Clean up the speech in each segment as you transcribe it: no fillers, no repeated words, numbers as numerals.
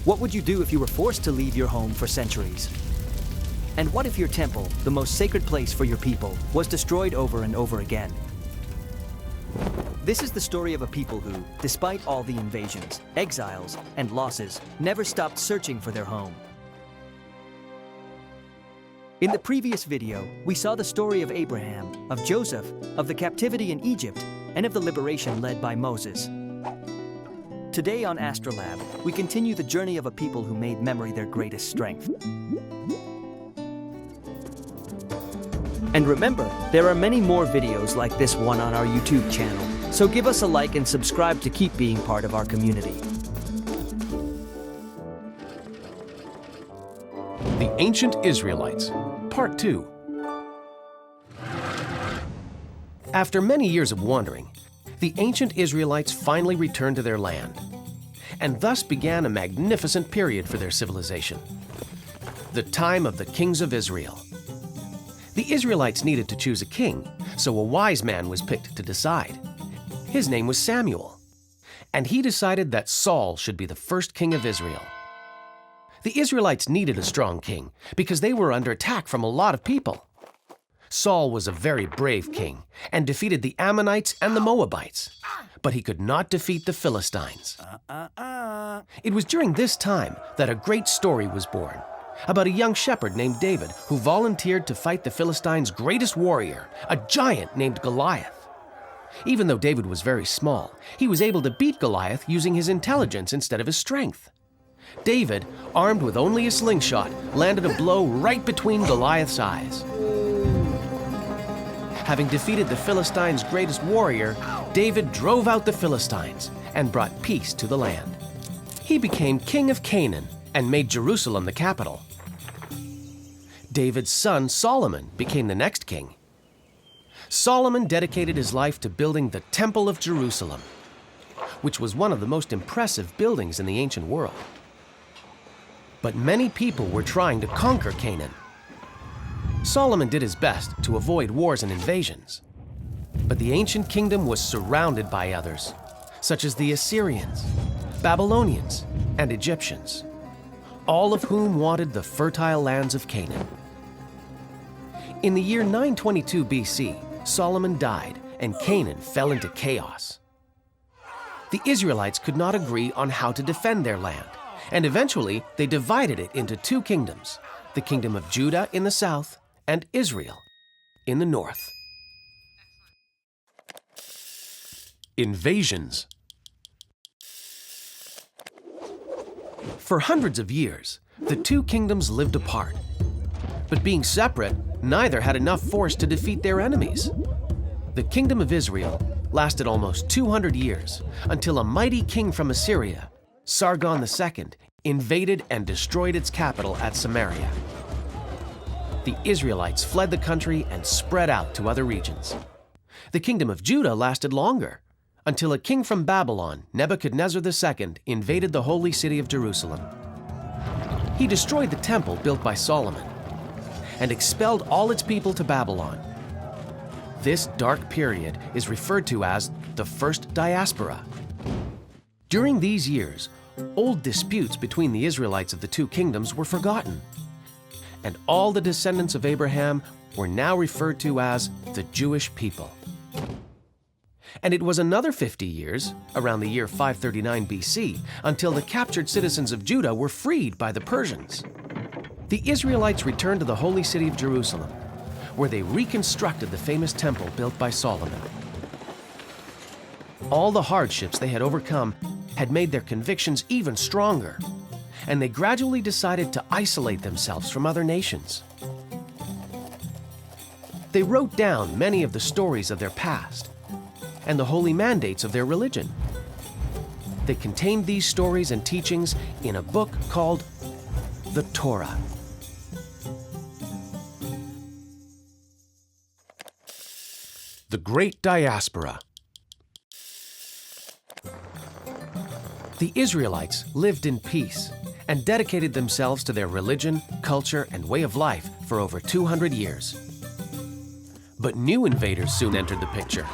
What would you do if you were forced to leave your home for centuries? And what if your temple, the most sacred place for your people, was destroyed over and over again? This is the story of a people who, despite all the invasions, exiles, and losses, never stopped searching for their home. In the previous video, we saw the story of Abraham, of Joseph, of the captivity in Egypt, and of the liberation led by Moses. Today on Astrolab, we continue the journey of a people who made memory their greatest strength. And remember, there are many more videos like this one on our YouTube channel, so give us a like and subscribe to keep being part of our community. The Ancient Israelites, Part 2. After many years of wandering, the ancient Israelites finally returned to their land, and thus began a magnificent period for their civilization, the time of the kings of Israel. The Israelites needed to choose a king, so a wise man was picked to decide. His name was Samuel, and he decided that Saul should be the first king of Israel. The Israelites needed a strong king because they were under attack from a lot of people. Saul was a very brave king and defeated the Ammonites and the Moabites, but he could not defeat the Philistines. It was during this time that a great story was born about a young shepherd named David who volunteered to fight the Philistines' greatest warrior, a giant named Goliath. Even though David was very small, he was able to beat Goliath using his intelligence instead of his strength. David, armed with only a slingshot, landed a blow right between Goliath's eyes. Having defeated the Philistines' greatest warrior, David drove out the Philistines and brought peace to the land. He became king of Canaan and made Jerusalem the capital. David's son Solomon became the next king. Solomon dedicated his life to building the Temple of Jerusalem, which was one of the most impressive buildings in the ancient world. But many people were trying to conquer Canaan. Solomon did his best to avoid wars and invasions, but the ancient kingdom was surrounded by others, such as the Assyrians, Babylonians, and Egyptians, all of whom wanted the fertile lands of Canaan. In the year 922 BC, Solomon died and Canaan fell into chaos. The Israelites could not agree on how to defend their land, and eventually they divided it into two kingdoms, the kingdom of Judah in the south and Israel in the north. Invasions. For hundreds of years, the two kingdoms lived apart. But being separate, neither had enough force to defeat their enemies. The kingdom of Israel lasted almost 200 years until a mighty king from Assyria, Sargon II, invaded and destroyed its capital at Samaria. The Israelites fled the country and spread out to other regions. The kingdom of Judah lasted longer, until a king from Babylon, Nebuchadnezzar II, invaded the holy city of Jerusalem. He destroyed the temple built by Solomon and expelled all its people to Babylon. This dark period is referred to as the First Diaspora. During these years, old disputes between the Israelites of the two kingdoms were forgotten, and all the descendants of Abraham were now referred to as the Jewish people. And it was another 50 years, around the year 539 BC, until the captured citizens of Judah were freed by the Persians. The Israelites returned to the holy city of Jerusalem, where they reconstructed the famous temple built by Solomon. All the hardships they had overcome had made their convictions even stronger, and they gradually decided to isolate themselves from other nations. They wrote down many of the stories of their past and the holy mandates of their religion. They contained these stories and teachings in a book called the Torah. The Great Diaspora. The Israelites lived in peace and dedicated themselves to their religion, culture, and way of life for over 200 years. But new invaders soon entered the picture.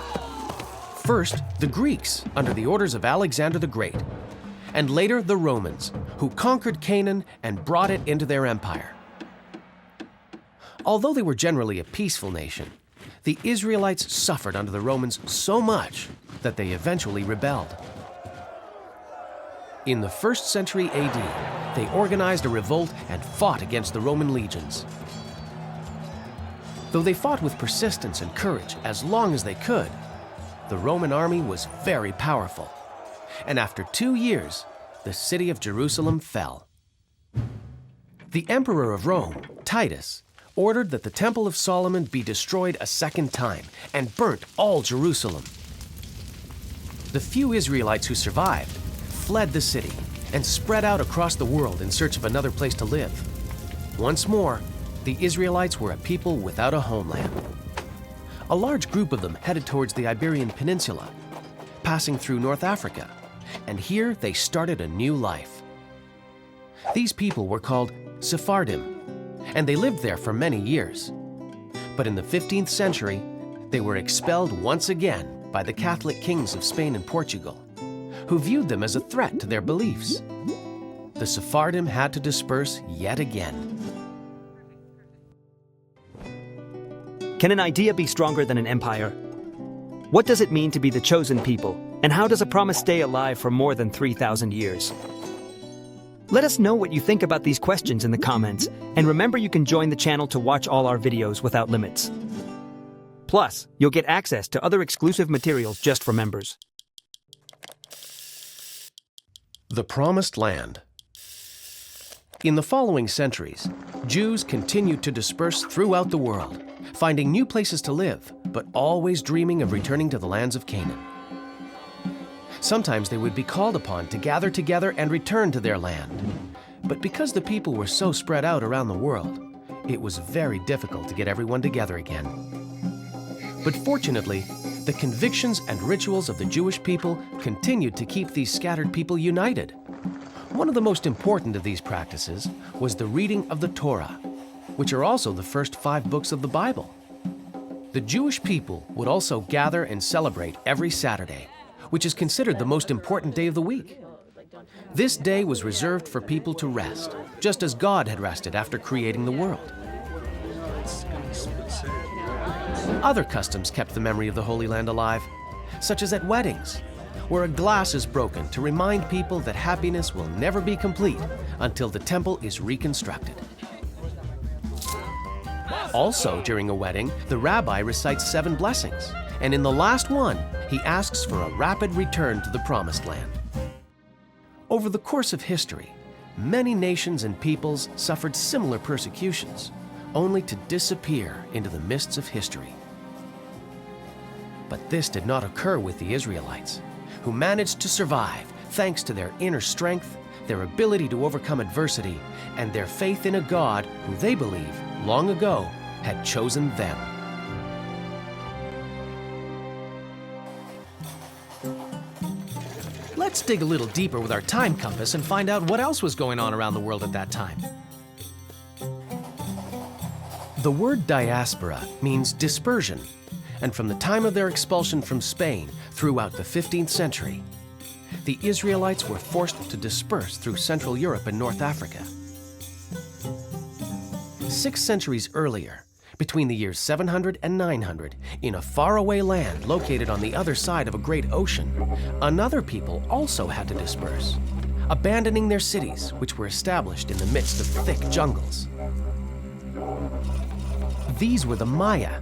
First, the Greeks, under the orders of Alexander the Great, and later the Romans, who conquered Canaan and brought it into their empire. Although they were generally a peaceful nation, the Israelites suffered under the Romans so much that they eventually rebelled. In the 1st century AD, they organized a revolt and fought against the Roman legions. Though they fought with persistence and courage as long as they could, the Roman army was very powerful, and after 2 years, the city of Jerusalem fell. The Emperor of Rome, Titus, ordered that the Temple of Solomon be destroyed a second time and burnt all Jerusalem. The few Israelites who survived fled the city and spread out across the world in search of another place to live. Once more, the Israelites were a people without a homeland. A large group of them headed towards the Iberian Peninsula, passing through North Africa, and here they started a new life. These people were called Sephardim, and they lived there for many years. But in the 15th century, they were expelled once again by the Catholic kings of Spain and Portugal, who viewed them as a threat to their beliefs. The Sephardim had to disperse yet again. Can an idea be stronger than an empire? What does it mean to be the chosen people, and how does a promise stay alive for more than 3,000 years? Let us know what you think about these questions in the comments, and remember you can join the channel to watch all our videos without limits. Plus, you'll get access to other exclusive materials just for members. The Promised Land. In the following centuries, Jews continued to disperse throughout the world, finding new places to live, but always dreaming of returning to the lands of Canaan. Sometimes they would be called upon to gather together and return to their land. But because the people were so spread out around the world, it was very difficult to get everyone together again. But fortunately, the convictions and rituals of the Jewish people continued to keep these scattered people united. One of the most important of these practices was the reading of the Torah, which are also the first 5 books of the Bible. The Jewish people would also gather and celebrate every Saturday, which is considered the most important day of the week. This day was reserved for people to rest, just as God had rested after creating the world. Other customs kept the memory of the Holy Land alive, such as at weddings, where a glass is broken to remind people that happiness will never be complete until the temple is reconstructed. Also, during a wedding, the rabbi recites 7 blessings, and in the last one, he asks for a rapid return to the Promised Land. Over the course of history, many nations and peoples suffered similar persecutions, only to disappear into the mists of history. But this did not occur with the Israelites, who managed to survive thanks to their inner strength, their ability to overcome adversity, and their faith in a God who they believe, long ago, had chosen them. Let's dig a little deeper with our time compass and find out what else was going on around the world at that time. The word diaspora means dispersion, and from the time of their expulsion from Spain throughout the 15th century, the Israelites were forced to disperse through Central Europe and North Africa. 6 centuries earlier, between the years 700 and 900, in a faraway land located on the other side of a great ocean, another people also had to disperse, abandoning their cities, which were established in the midst of thick jungles. These were the Maya,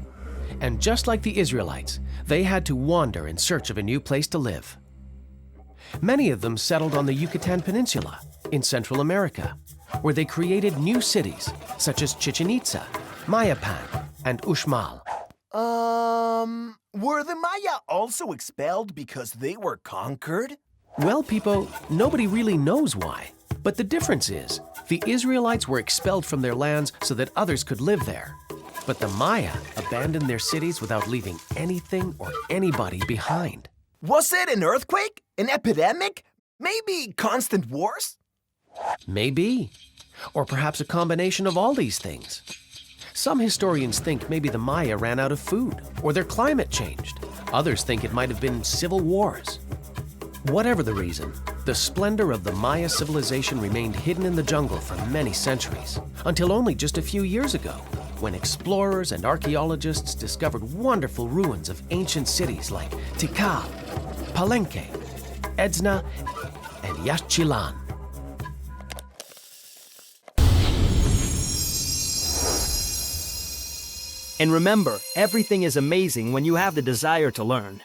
and just like the Israelites, they had to wander in search of a new place to live. Many of them settled on the Yucatan Peninsula in Central America, where they created new cities such as Chichen Itza, Mayapan, and Uxmal. Were the Maya also expelled because they were conquered? Well, Pipo, nobody really knows why. But the difference is, the Israelites were expelled from their lands so that others could live there. But the Maya abandoned their cities without leaving anything or anybody behind. Was it an earthquake? An epidemic? Maybe constant wars? Maybe. Or perhaps a combination of all these things. Some historians think maybe the Maya ran out of food, or their climate changed. Others think it might have been civil wars. Whatever the reason, The splendor of the Maya civilization remained hidden in the jungle for many centuries, until only just a few years ago, when explorers and archaeologists discovered wonderful ruins of ancient cities like Tikal, Palenque, Edzna, and Yaxchilan. And remember, everything is amazing when you have the desire to learn.